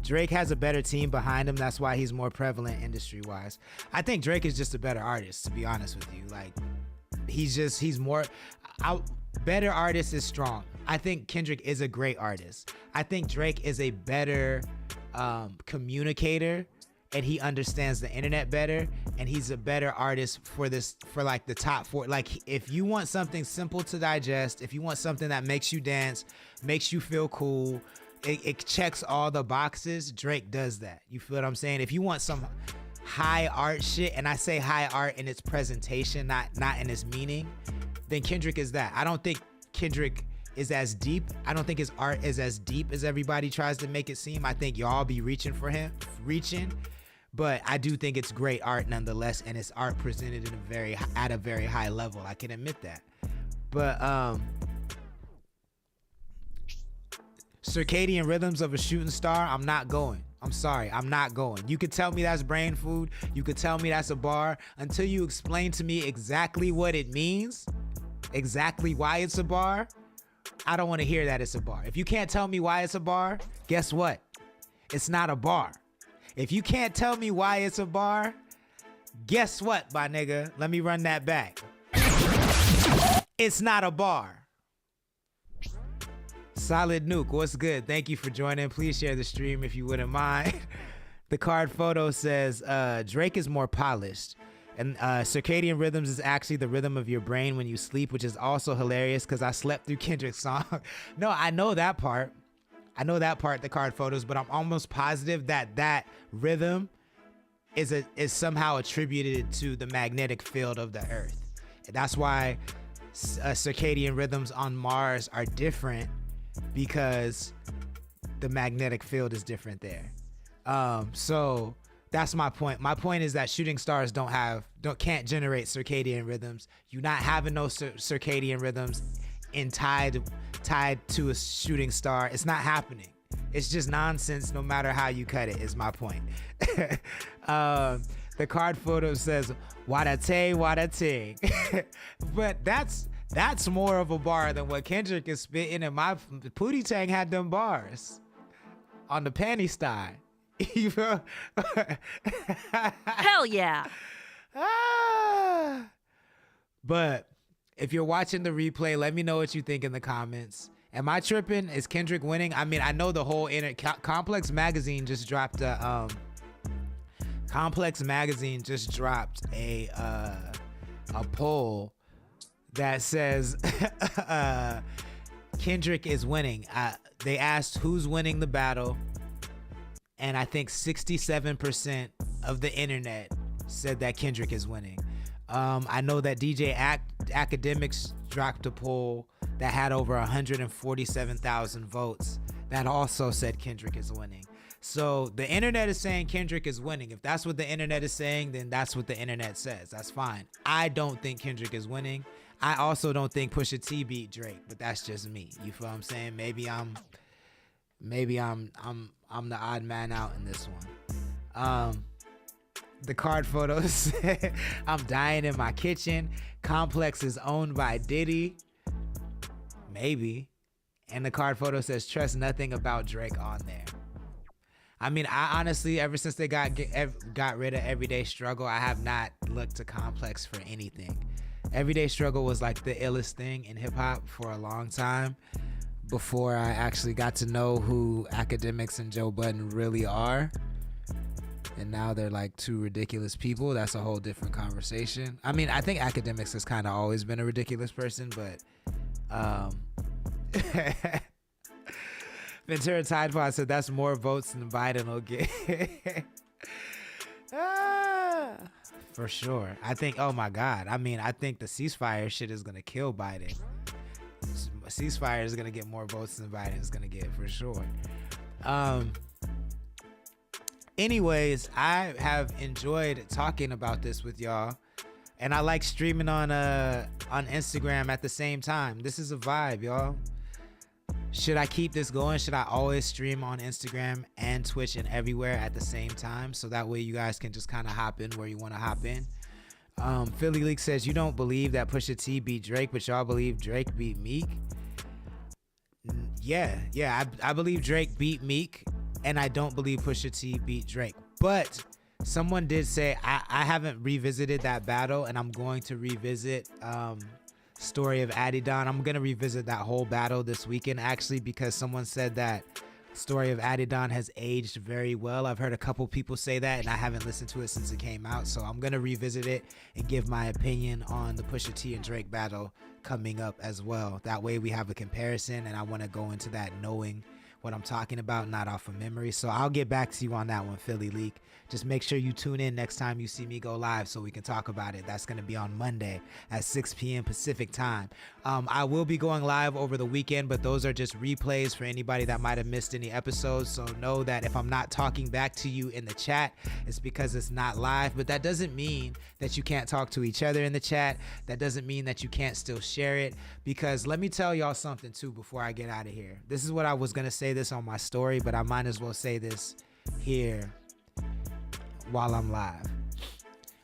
Drake has a better team behind him. That's why he's more prevalent industry-wise. I think Drake is just a better artist, to be honest with you. Like, he's more... better artist is strong. I think Kendrick is a great artist. I think Drake is a better communicator, and he understands the internet better, and he's a better artist for like the top 4. Like, if you want something simple to digest, if you want something that makes you dance, makes you feel cool, it checks all the boxes, Drake does that. You feel what I'm saying? If you want some high art shit, and I say high art in its presentation, not in its meaning, then Kendrick is that. I don't think Kendrick is as deep. I don't think his art is as deep as everybody tries to make it seem. I think y'all be reaching for him, but I do think it's great art nonetheless, and it's art presented at a very high level. I can admit that. But circadian rhythms of a shooting star, I'm not going. I'm sorry, I'm not going. You could tell me that's brain food. You could tell me that's a bar. Until you explain to me exactly what it means, exactly why it's a bar, I don't want to hear that it's a bar. If you can't tell me why it's a bar, guess what? It's not a bar. If you can't tell me why it's a bar, guess what, my nigga? Let me run that back. It's not a bar. Solid Nuke, what's good? Thank you for joining. Please share the stream if you wouldn't mind. The card photo says Drake is more polished. And circadian rhythms is actually the rhythm of your brain when you sleep, which is also hilarious because I slept through Kendrick's song. No, I know that part. The card photos, but I'm almost positive that rhythm is somehow attributed to the magnetic field of the earth. And that's why circadian rhythms on Mars are different, because the magnetic field is different there. So that's my point. My point is that shooting stars can't generate circadian rhythms. You're not having no circadian rhythms tied to a shooting star. It's not happening. It's just nonsense no matter how you cut it, is my point. The card photo says, wada ting. But that's more of a bar than what Kendrick is spitting, and my Pootie Tang had them bars on the panty style. You feel? Hell yeah. But if you're watching the replay, let me know what you think in the comments. Am I tripping? Is Kendrick winning? I mean, I know the whole Complex Magazine just dropped a poll that says Kendrick is winning. They asked who's winning the battle, and I think 67% of the internet said that Kendrick is winning. I know that DJ Academics dropped a poll that had over 147,000 votes that also said Kendrick is winning. So the internet is saying Kendrick is winning. If that's what the internet is saying, then that's what the internet says. That's fine. I don't think Kendrick is winning. I also don't think Pusha T beat Drake, but that's just me. You feel what I'm saying? Maybe I'm the odd man out in this one. The card photos say, I'm dying in my kitchen. Complex is owned by Diddy. Maybe. And the card photo says, trust nothing about Drake on there. I mean, I honestly, ever since they got rid of Everyday Struggle, I have not looked to Complex for anything. Everyday Struggle was like the illest thing in hip hop for a long time before I actually got to know who Academics and Joe Budden really are. And now they're like two ridiculous people. That's a whole different conversation. I mean, I think Academics has kind of always been a ridiculous person, but Ventura Tide Pod said that's more votes than Biden will get. For sure. I think, oh my God. I mean, I think the ceasefire shit is going to kill Biden. Ceasefire is going to get more votes than Biden is going to get, for sure. Anyways, I have enjoyed talking about this with y'all. And I like streaming on Instagram at the same time. This is a vibe, y'all. Should I keep this going? Should I always stream on Instagram and Twitch and everywhere at the same time? So that way you guys can just kind of hop in where you want to hop in. Philly Leak says, you don't believe that Pusha T beat Drake, but y'all believe Drake beat Meek? Yeah, I believe Drake beat Meek, and I don't believe Pusha T beat Drake. But someone did say, I haven't revisited that battle, and I'm going to revisit Story of Adidon. I'm going to revisit that whole battle this weekend, actually, because someone said that Story of Adidon has aged very well. I've heard a couple people say that, and I haven't listened to it since it came out. So I'm going to revisit it and give my opinion on the Pusha T and Drake battle coming up as well. That way we have a comparison, and I want to go into that knowing what I'm talking about, not off of memory. So I'll get back to you on that one, Philly Leak. Just make sure you tune in next time you see me go live so we can talk about it. That's going to be on Monday at 6 p.m. Pacific time. I will be going live over the weekend, but those are just replays for anybody that might have missed any episodes. So know that if I'm not talking back to you in the chat, it's because it's not live. But that doesn't mean that you can't talk to each other in the chat. That doesn't mean that you can't still share it. Because let me tell y'all something too before I get out of here. This is what I was going to say this on my story, but I might as well say this here while I'm live.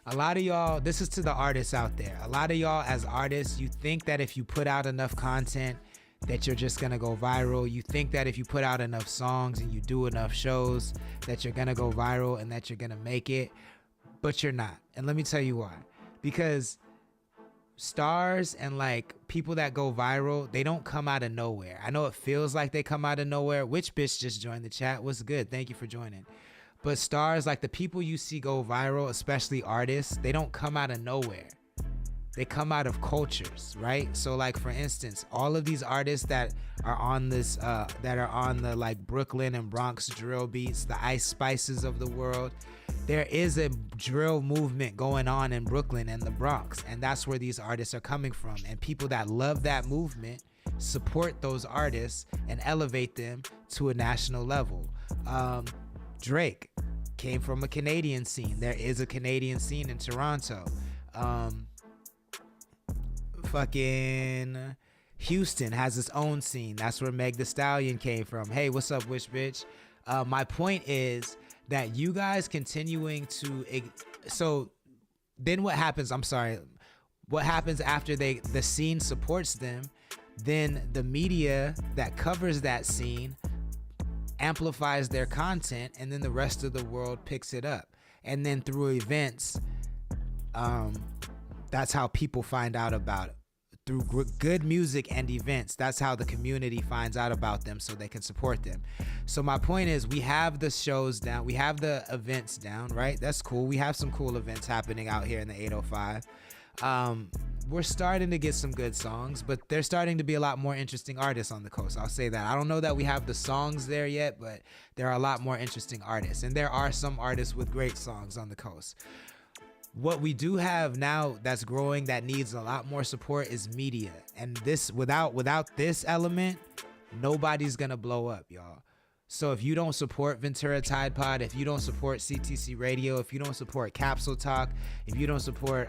A lot of y'all, this is to the artists out there. A lot of y'all as artists, you think that if you put out enough content that you're just gonna go viral. You think that if you put out enough songs and you do enough shows that you're gonna go viral and that you're gonna make it, but you're not. And let me tell you why. Because stars and like people that go viral, they don't come out of nowhere. I know it feels like they come out of nowhere. Which bitch just joined the chat? What's good? Thank you for joining. But stars, like the people you see go viral, especially artists, they don't come out of nowhere. They come out of cultures, right? So like for instance, all of these artists that are on this, that are on the like Brooklyn and Bronx drill beats, the Ice Spices of the world, there is a drill movement going on in Brooklyn and the Bronx, and that's where these artists are coming from. And people that love that movement support those artists and elevate them to a national level. Drake came from a Canadian scene. There is a Canadian scene in Toronto. Fucking Houston has its own scene. That's where Meg Thee Stallion came from. Hey, what's up, Wish Bitch? My point is that you guys continuing to, so then what happens? I'm sorry. What happens after the scene supports them? Then the media that covers that scene amplifies their content, and then the rest of the world picks it up. And then through events, that's how people find out about it. Through good music and events, that's how the community finds out about them so they can support them. So my point is, we have the shows down, we have the events down, right? That's cool. We have some cool events happening out here in the 805. We're starting to get some good songs, but there's starting to be a lot more interesting artists on the coast. I'll say that. I don't know that we have the songs there yet, but there are a lot more interesting artists, and there are some artists with great songs on the coast. What we do have now that's growing that needs a lot more support is media. And this, without this element, nobody's gonna blow up, y'all. So if you don't support Ventura Tide Pod, if you don't support CTC Radio, if you don't support Capsule Talk, if you don't support,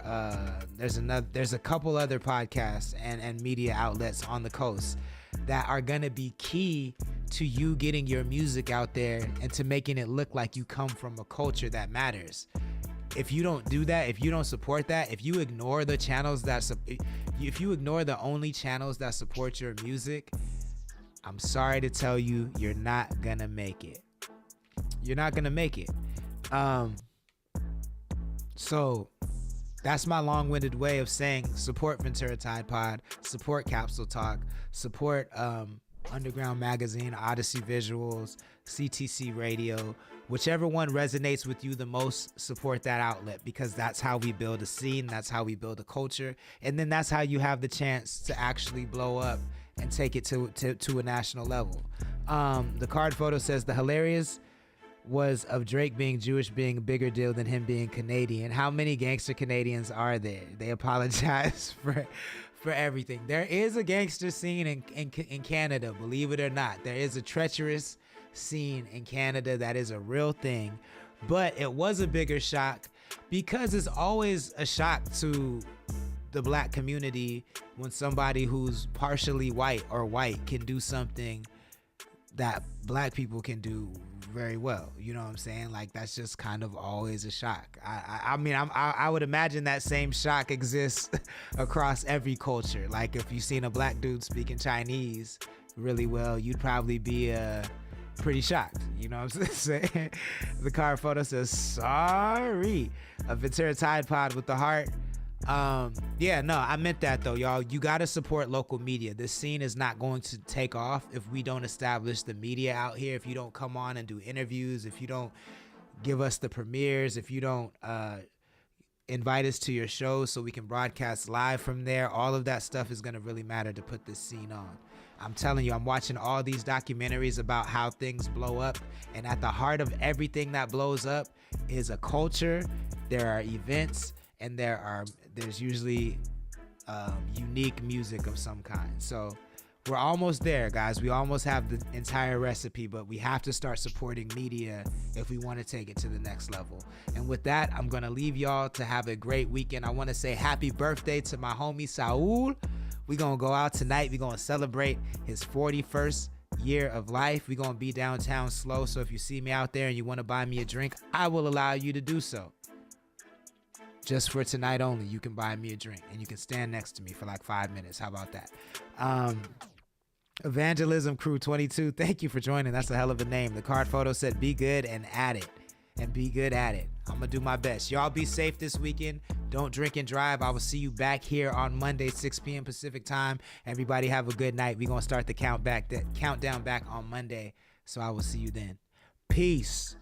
there's a couple other podcasts and media outlets on the coast that are gonna be key to you getting your music out there and to making it look like you come from a culture that matters. If you don't do that, if you don't support that, if you ignore the channels if you ignore the only channels that support your music, I'm sorry to tell you, you're not gonna make it. You're not gonna make it. So That's my long-winded way of saying support Ventura Tide Pod, support Capsule Talk, support Underground Magazine, Odyssey Visuals, CTC Radio. Whichever one resonates with you the most, support that outlet, because that's how we build a scene, that's how we build a culture, and then that's how you have the chance to actually blow up and take it to a national level. The card photo says the hilarious was of Drake being Jewish being a bigger deal than him being Canadian. How many gangster Canadians are there? They apologize for everything. There is a gangster scene in Canada, believe it or not. There is a treacherous scene in Canada that is a real thing, but it was a bigger shock because it's always a shock to the black community when somebody who's partially white or white can do something that black people can do very well. You know what I'm saying? Like, that's just kind of always a shock. I mean, I would imagine that same shock exists across every culture. Like, if you've seen a black dude speaking Chinese really well, you'd probably be pretty shocked. You know what I'm saying? The card photo says, sorry. A Ventura Tide Pod with the heart. Yeah, no, I meant that though, y'all. You gotta support local media. This scene is not going to take off if we don't establish the media out here, if you don't come on and do interviews, if you don't give us the premieres, if you don't invite us to your shows so we can broadcast live from there. All of that stuff is gonna really matter to put this scene on. I'm telling you, I'm watching all these documentaries about how things blow up, and at the heart of everything that blows up is a culture. There are events, and there's usually unique music of some kind. So we're almost there, guys. We almost have the entire recipe, but we have to start supporting media if we want to take it to the next level. And with that, I'm going to leave y'all to have a great weekend. I want to say happy birthday to my homie Saul. We're going to go out tonight. We're going to celebrate his 41st year of life. We're going to be downtown slow. So if you see me out there and you want to buy me a drink, I will allow you to do so. Just for tonight only, you can buy me a drink and you can stand next to me for like 5 minutes. How about that? Evangelism Crew 22, thank you for joining. That's a hell of a name. The card photo said, be good and at it. And be good at it. I'm going to do my best. Y'all be safe this weekend. Don't drink and drive. I will see you back here on Monday, 6 p.m. Pacific time. Everybody have a good night. We're going to start the countdown back on Monday. So I will see you then. Peace.